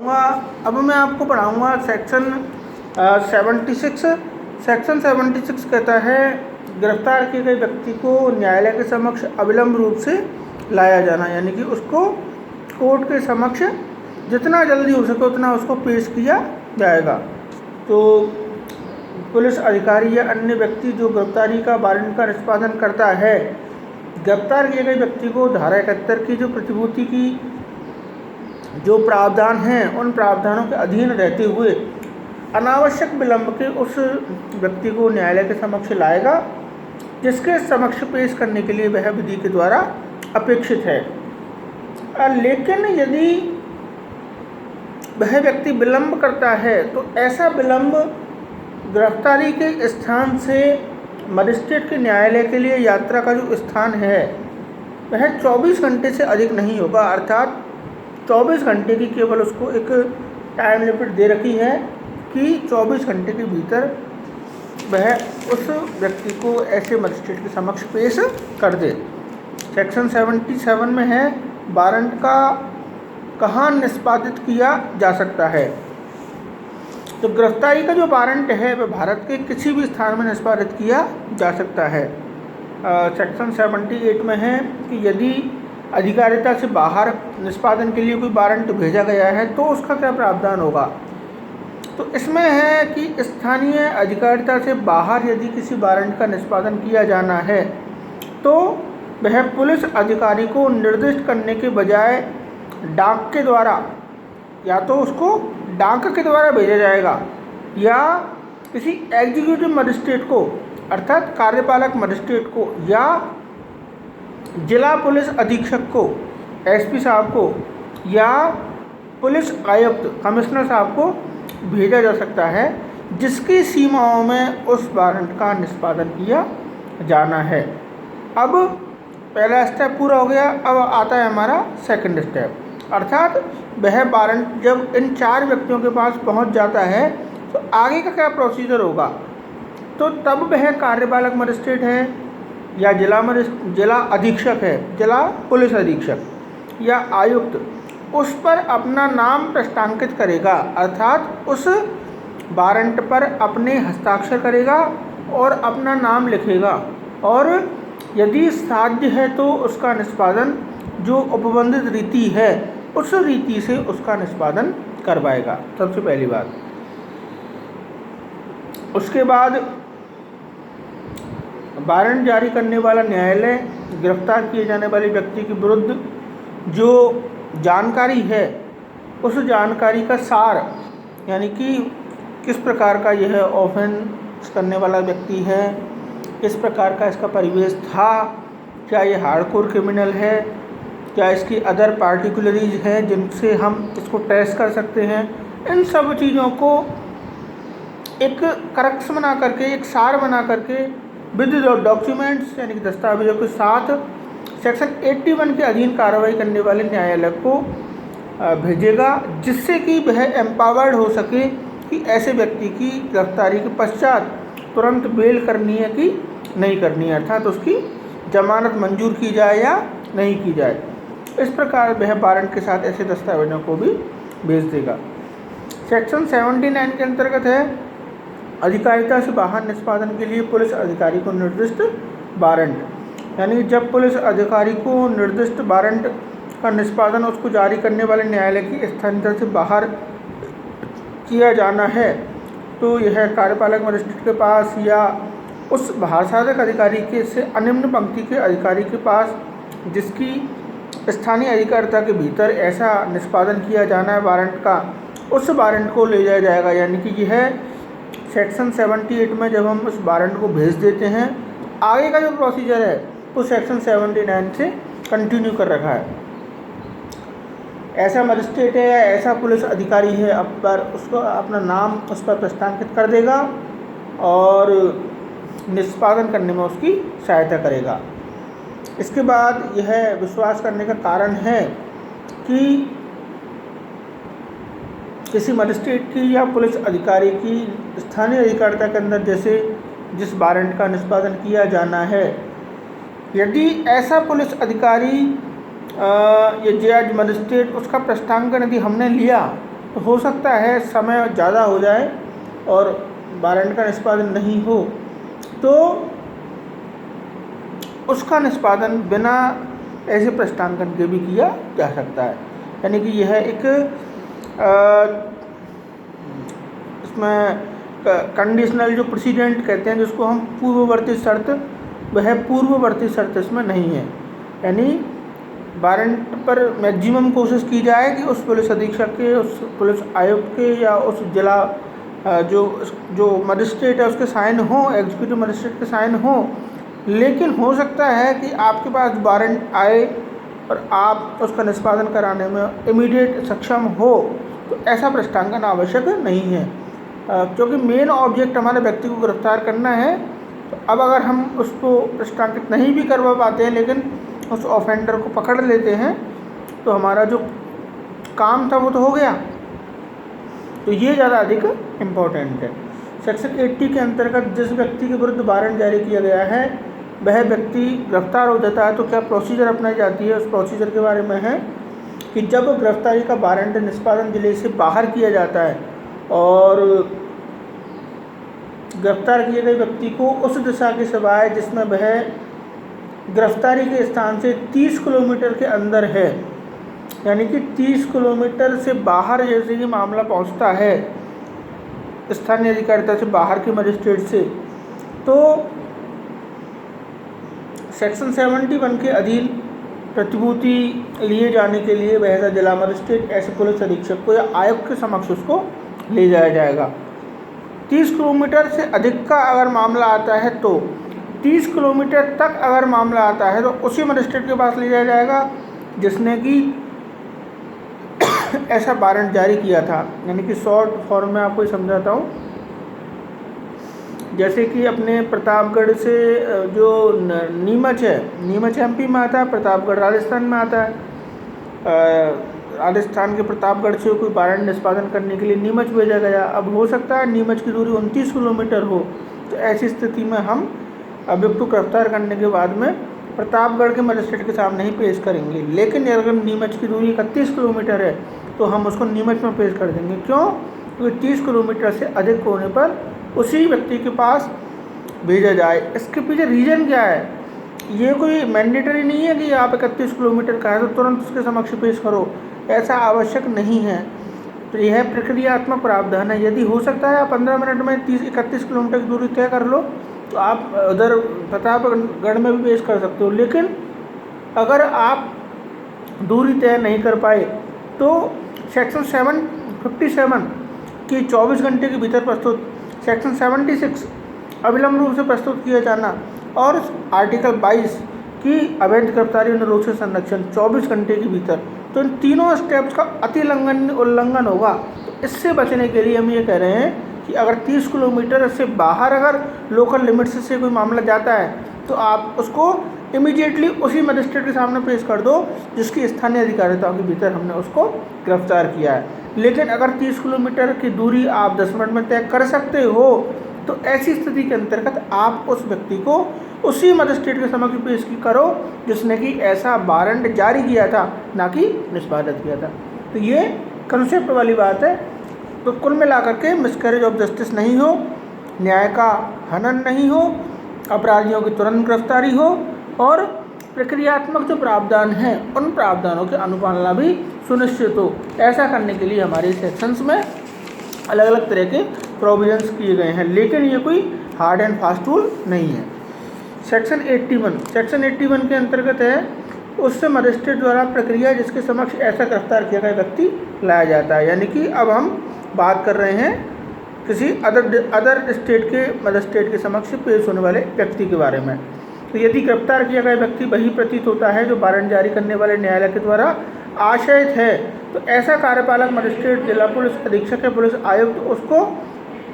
अब मैं आपको पढ़ाऊँगा सेक्शन 76। सेक्शन 76 कहता है गिरफ्तार किए गए व्यक्ति को न्यायालय के समक्ष अविलंब रूप से लाया जाना, यानी कि उसको कोर्ट के समक्ष जितना जल्दी हो सके उतना उसको पेश किया जाएगा। तो पुलिस अधिकारी या अन्य व्यक्ति जो गिरफ्तारी का वारंट का निष्पादन करता है, गिरफ्तार किए गए व्यक्ति को धारा 71 की जो प्रतिभूति की जो प्रावधान हैं उन प्रावधानों के अधीन रहते हुए अनावश्यक विलंब के उस व्यक्ति को न्यायालय के समक्ष लाएगा जिसके समक्ष पेश करने के लिए वह विधि के द्वारा अपेक्षित है। लेकिन यदि वह व्यक्ति विलंब करता है तो ऐसा विलंब गिरफ्तारी के स्थान से मजिस्ट्रेट के न्यायालय के लिए यात्रा का जो स्थान है वह 24 घंटे से अधिक नहीं होगा। अर्थात 24 घंटे की केवल उसको एक टाइम लिमिट दे रखी है कि 24 घंटे के भीतर वह उस व्यक्ति को ऐसे मजिस्ट्रेट के समक्ष पेश कर दे। सेक्शन 77 में है वारंट का कहाँ निष्पादित किया जा सकता है। तो गिरफ्तारी का जो वारंट है वह भारत के किसी भी स्थान में निष्पादित किया जा सकता है। सेक्शन 78 में है कि यदि अधिकारिता से बाहर निष्पादन के लिए कोई वारंट भेजा गया है तो उसका क्या प्रावधान होगा। तो इसमें है कि स्थानीय अधिकारिता से बाहर यदि किसी वारंट का निष्पादन किया जाना है तो वह पुलिस अधिकारी को निर्दिष्ट करने के बजाय डाक के द्वारा, या तो उसको डाक के द्वारा भेजा जाएगा या किसी एग्जीक्यूटिव मजिस्ट्रेट को अर्थात कार्यपालक मजिस्ट्रेट को या जिला पुलिस अधीक्षक को, एसपी साहब को या पुलिस आयुक्त कमिश्नर साहब को भेजा जा सकता है जिसकी सीमाओं में उस वारंट का निष्पादन किया जाना है। अब पहला स्टेप पूरा हो गया, अब आता है हमारा सेकंड स्टेप। अर्थात वह वारंट जब इन 4 व्यक्तियों के पास पहुंच जाता है तो आगे का क्या प्रोसीजर होगा। तो तब वह कार्यपालक मजिस्ट्रेट है या जिला अधीक्षक है, जिला पुलिस अधीक्षक या आयुक्त, उस पर अपना नाम प्रस्तांकित करेगा। अर्थात उस वारंट पर अपने हस्ताक्षर करेगा और अपना नाम लिखेगा और यदि साध्य है तो उसका निष्पादन जो उपबंधित रीति है उस रीति से उसका निष्पादन करवाएगा। सबसे पहली बात। उसके बाद वारंट जारी करने वाला न्यायालय गिरफ्तार किए जाने वाले व्यक्ति के विरुद्ध जो जानकारी है उस जानकारी का सार, यानी कि किस प्रकार का यह ऑफेंस करने वाला व्यक्ति है, किस प्रकार का इसका परिवेश था, क्या यह हार्डकोर क्रिमिनल है, क्या इसकी अदर पार्टिकुलरीज हैं जिनसे हम इसको टेस्ट कर सकते हैं, इन सब चीज़ों को एक करक्स बना करके, एक सार बना करके विद डॉक्यूमेंट्स यानी कि दस्तावेजों के साथ सेक्शन 81 के अधीन कार्रवाई करने वाले न्यायालय को भेजेगा, जिससे कि वह एम्पावर्ड हो सके कि ऐसे व्यक्ति की गिरफ्तारी के पश्चात तुरंत बेल करनी है कि नहीं करनी है, अर्थात उसकी जमानत मंजूर की जाए या नहीं की जाए। इस प्रकार वह वारंट के साथ ऐसे दस्तावेजों को भी भेज देगा। सेक्शन 79 के अंतर्गत है अधिकारिता से बाहर निष्पादन के लिए पुलिस अधिकारी को निर्दिष्ट वारंट, यानी जब पुलिस अधिकारी को निर्दिष्ट वारंट का निष्पादन उसको जारी करने वाले न्यायालय की स्थानीयता से बाहर किया जाना है तो यह कार्यपालक मजिस्ट्रेट के पास या उस भारसाधक अधिकारी के से अनिम्न पंक्ति के अधिकारी के पास जिसकी स्थानीय अधिकारिता के भीतर ऐसा निष्पादन किया जाना है वारंट का, उस वारंट को ले जाया जाएगा। यानी कि यह सेक्शन 78 में जब हम उस वारंट को भेज देते हैं, आगे का जो प्रोसीजर है वो सेक्शन 79 से कंटिन्यू कर रखा है। ऐसा मजिस्ट्रेट है या ऐसा पुलिस अधिकारी है, अब पर उसको अपना नाम उस पर प्रस्तावित कर देगा और निष्पादन करने में उसकी सहायता करेगा। इसके बाद यह विश्वास करने का कारण है कि किसी मजिस्ट्रेट की या पुलिस अधिकारी की स्थानीय अधिकारिता के अंदर जैसे जिस वारंट का निष्पादन किया जाना है, यदि ऐसा पुलिस अधिकारी ये जज मजिस्ट्रेट उसका प्रस्तांकन यदि हमने लिया तो हो सकता है समय ज़्यादा हो जाए और वारंट का निष्पादन नहीं हो, तो उसका निष्पादन बिना ऐसे पृष्ठांकन के भी किया जा सकता है। यानी कि यह एक इसमें कंडीशनल जो प्रेसिडेंट कहते हैं, जिसको हम पूर्ववर्ती शर्त, वह पूर्ववर्ती शर्त इसमें नहीं है। यानी वारंट पर मैक्सिमम कोशिश की जाए कि उस पुलिस अधीक्षक के, उस पुलिस आयुक्त के या उस जिला जो मजिस्ट्रेट है उसके साइन हो, एग्जीक्यूटिव मजिस्ट्रेट के साइन हो। लेकिन हो सकता है कि आपके पास वारंट आए और आप उसका निष्पादन कराने में इमीडिएट सक्षम हो, तो ऐसा पृष्ठांकन आवश्यक नहीं है, क्योंकि मेन ऑब्जेक्ट हमारे व्यक्ति को गिरफ्तार करना है। तो अब अगर हम उसको पृष्ठांकित नहीं भी करवा पाते हैं, लेकिन उस ऑफेंडर को पकड़ लेते हैं, तो हमारा जो काम था वो तो हो गया। तो ये ज़्यादा अधिक इम्पोर्टेंट है। सेक्शन 80 के अंतर्गत जिस व्यक्ति के विरुद्ध वारंट जारी किया गया है वह व्यक्ति गिरफ्तार हो जाता है, तो क्या प्रोसीजर अपनाई जाती है। उस प्रोसीजर के बारे में है कि जब गिरफ्तारी का वारंट निष्पादन जिले से बाहर किया जाता है और गिरफ्तार किए गए व्यक्ति को उस दिशा के सिवाय जिसमें वह गिरफ्तारी के स्थान से 30 किलोमीटर के अंदर है, यानी कि 30 किलोमीटर से बाहर जैसे कि मामला पहुंचता है स्थानीय अधिकारिता से बाहर के मजिस्ट्रेट से, तो सेक्शन 71 के अधीन प्रतिभूति लिए जाने के लिए वह जिला मजिस्ट्रेट ऐसे पुलिस अधीक्षक को या आयुक्त के समक्ष उसको ले जाया जाएगा। 30 किलोमीटर से अधिक का अगर मामला आता है, तो 30 किलोमीटर तक अगर मामला आता है तो उसी मजिस्ट्रेट के पास ले जाया जाएगा जिसने कि ऐसा वारंट जारी किया था। यानी कि शॉर्ट फॉर्म में आपको समझाता हूँ। जैसे कि अपने प्रतापगढ़ से जो नीमच है, नीमच एमपी में आता है, प्रतापगढ़ राजस्थान में आता है। राजस्थान के प्रतापगढ़ से कोई वारंट निष्पादन करने के लिए नीमच भेजा गया। अब हो सकता है नीमच की दूरी 29 किलोमीटर हो, तो ऐसी स्थिति में हम अभियुक्त को गिरफ्तार करने के बाद में प्रतापगढ़ के मजिस्ट्रेट के सामने ही पेश करेंगे। लेकिन अगर नीमच की दूरी 31 किलोमीटर है तो हम उसको नीमच में पेश कर देंगे। क्यों? क्योंकि 30 किलोमीटर से अधिक होने पर उसी व्यक्ति के पास भेजा जाए। इसके पीछे रीज़न क्या है? ये कोई मैंडेटरी नहीं है कि आप 31 किलोमीटर का है तो तुरंत उसके समक्ष पेश करो, ऐसा आवश्यक नहीं है। तो यह प्रक्रियात्मक प्रावधान है। यदि हो सकता है आप 15 मिनट में 31 किलोमीटर की दूरी तय कर लो, तो आप उधर प्रतापगढ़ में भी पेश कर सकते हो। लेकिन अगर आप दूरी तय नहीं कर पाए तो सेक्शन 757 की 24 घंटे के भीतर प्रस्तुत, सेक्शन 76 अविलंब रूप से प्रस्तुत किया जाना और आर्टिकल 22 की अवैध गिरफ्तारी अनुरोध से संरक्षण 24 घंटे के भीतर, तो इन तीनों स्टेप्स का उल्लंघन होगा। तो इससे बचने के लिए हम ये कह रहे हैं कि अगर 30 किलोमीटर से बाहर अगर लोकल लिमिट्स से कोई मामला जाता है तो आप उसको इमीडिएटली उसी मजिस्ट्रेट के सामने पेश कर दो जिसकी स्थानीय अधिकारिता के भीतर हमने उसको गिरफ्तार किया है। लेकिन अगर 30 किलोमीटर की दूरी आप 10 मिनट में तय कर सकते हो तो ऐसी स्थिति के अंतर्गत आप उस व्यक्ति को उसी मजिस्ट्रेट के समक्ष पेश करो जिसने कि ऐसा वारंट जारी किया था, ना कि निष्पादित किया था। तो ये कंसेप्ट वाली बात है। तो कुल मिलाकर के मिसकैरेज ऑफ जस्टिस नहीं हो, न्याय का हनन नहीं हो, अपराधियों की तुरंत गिरफ्तारी हो और प्रक्रियात्मक जो प्रावधान हैं उन प्रावधानों की अनुपालना भी सुनिश्चित हो। ऐसा करने के लिए हमारे सेक्शंस में अलग अलग तरह के प्रोविजंस किए गए हैं, लेकिन ये कोई हार्ड एंड फास्ट रूल नहीं है। सेक्शन 81 के अंतर्गत है उससे मजिस्ट्रेट द्वारा प्रक्रिया जिसके समक्ष ऐसा गिरफ्तार किया गया व्यक्ति लाया जाता है। यानी कि अब हम बात कर रहे हैं किसी अदर स्टेट के मजिस्ट्रेट के समक्ष पेश होने वाले व्यक्ति के बारे में। तो यदि गिरफ्तार किया गया व्यक्ति वही प्रतीत होता है जो वारंट जारी करने वाले न्यायालय के द्वारा आशयित है, तो ऐसा कार्यपालक मजिस्ट्रेट, जिला पुलिस अधीक्षक या पुलिस आयुक्त उसको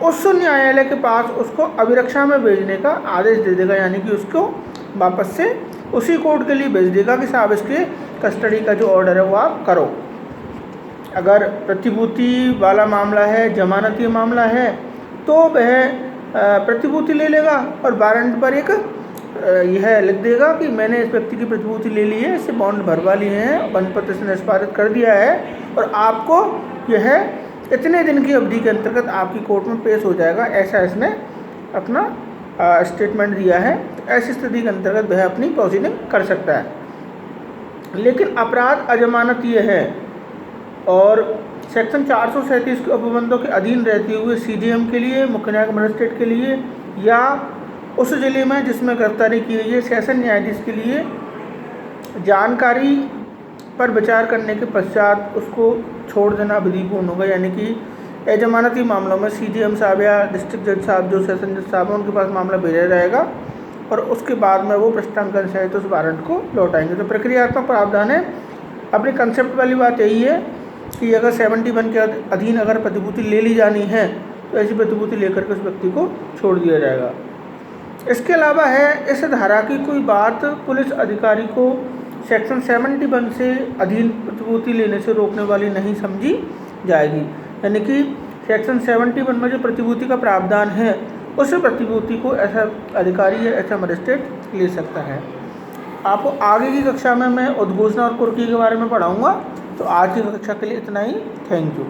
उस न्यायालय के पास उसको अभिरक्षा में भेजने का आदेश दे देगा। यानी कि उसको वापस से उसी कोर्ट के लिए भेज देगा कि साहब इसके कस्टडी का जो ऑर्डर है वो आप करो। अगर प्रतिभूति वाला मामला है, जमानती मामला है, तो वह प्रतिभूति ले लेगा और वारंट पर एक यह लिख देगा कि मैंने इस व्यक्ति की प्रतिभूति ले ली है, इससे बॉन्ड भरवा लिए हैं, बंद पत्र से निष्पादित कर दिया है और आपको यह इतने दिन की अवधि के अंतर्गत आपकी कोर्ट में पेश हो जाएगा, ऐसा इसने अपना स्टेटमेंट दिया है। तो ऐसी स्थिति के अंतर्गत वह अपनी प्रोसीडिंग कर सकता है। लेकिन अपराध अजमानत ये है और सेक्शन 437 के उपबंधों के अधीन रहते हुए सीजेएम के लिए, मुख्य न्यायिक मजिस्ट्रेट के लिए या उस जिले में जिसमें गिरफ्तारी की गई है सेशन न्यायाधीश के लिए जानकारी पर विचार करने के पश्चात उसको छोड़ देना विधिपूर्ण होगा। यानी कि अजमानती मामलों में सीजेएम साहब या डिस्ट्रिक्ट जज साहब जो सेशन जज साहब हैं उनके पास मामला भेजा जाएगा और उसके बाद में वो पृष्ठांकन सहित उस वारंट को लौटाएंगे। तो प्रक्रियात्मक प्रावधान है। अपनी कंसेप्ट वाली बात यही है कि अगर 71 के अधीन अगर प्रतिभूति ले ली जानी है तो ऐसी प्रतिभूति लेकर के उस व्यक्ति को छोड़ दिया जाएगा। इसके अलावा है इस धारा की कोई बात पुलिस अधिकारी को सेक्शन 71 से अधीन प्रतिभूति लेने से रोकने वाली नहीं समझी जाएगी। यानी कि सेक्शन 71 में जो प्रतिभूति का प्रावधान है उस प्रतिभूति को ऐसा अधिकारी या ऐसा मजिस्ट्रेट ले सकता है। आपको आगे की कक्षा में मैं उद्घोषणा और कुर्की के बारे में पढ़ाऊँगा। तो आज की कक्षा के लिए इतना ही। Thank you.